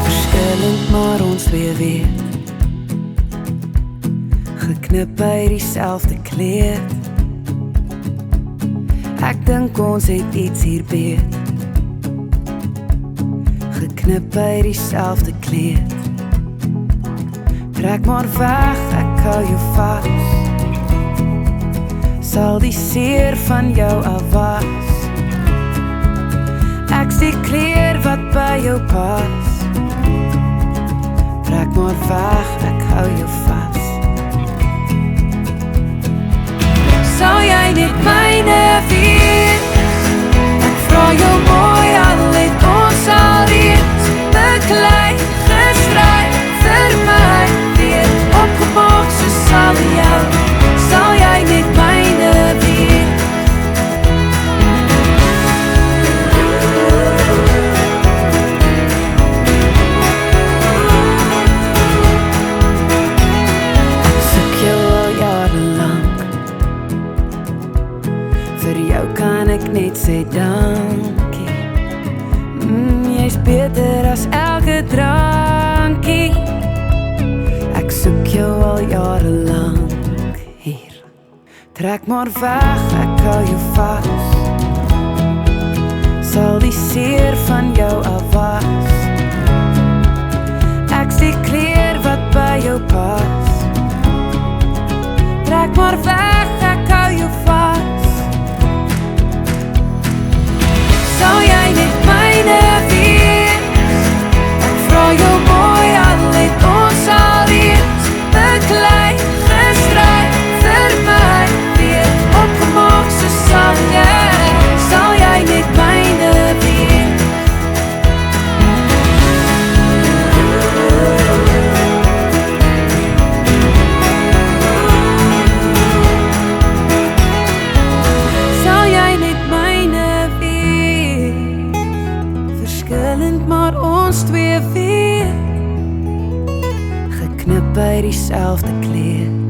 Verskillend maar ons twee weet, geknip by dieselfde kleed. Ek dink ons het iets hier beet, geknip by dieselfde kleed. Trek maar weg, ek hou jou vas, sal die seer van jou afwas. Ek is die kleer wat by jou pas. Trek maar weg, ek hou jou vas. Sal jy net myne wees? Ek vra jou mooi, al het ons al reeds beklei, gestryd vir my, weer opgemaak soos al jou. Sal jy net myne wees? Vir jou kan ek net sê dankie. Jy's beter as elke drankie. Ek soek jou al jare lank hier. Trek maar weg, ek hou jou vas, sal die seer van jou afwas. Ek is die kleer wat by jou pas. Trek maar weg, ek hou jou vas. Sal jy net myne wees? Ek vra jou mooi, al het ons al reeds beklei, gestryd vir my, weer opgemaak soos al jy. Sal jy net myne wees? Sal jy net myne wees? Verskillend maar ons twee weet, geknip by dieselfde kleed.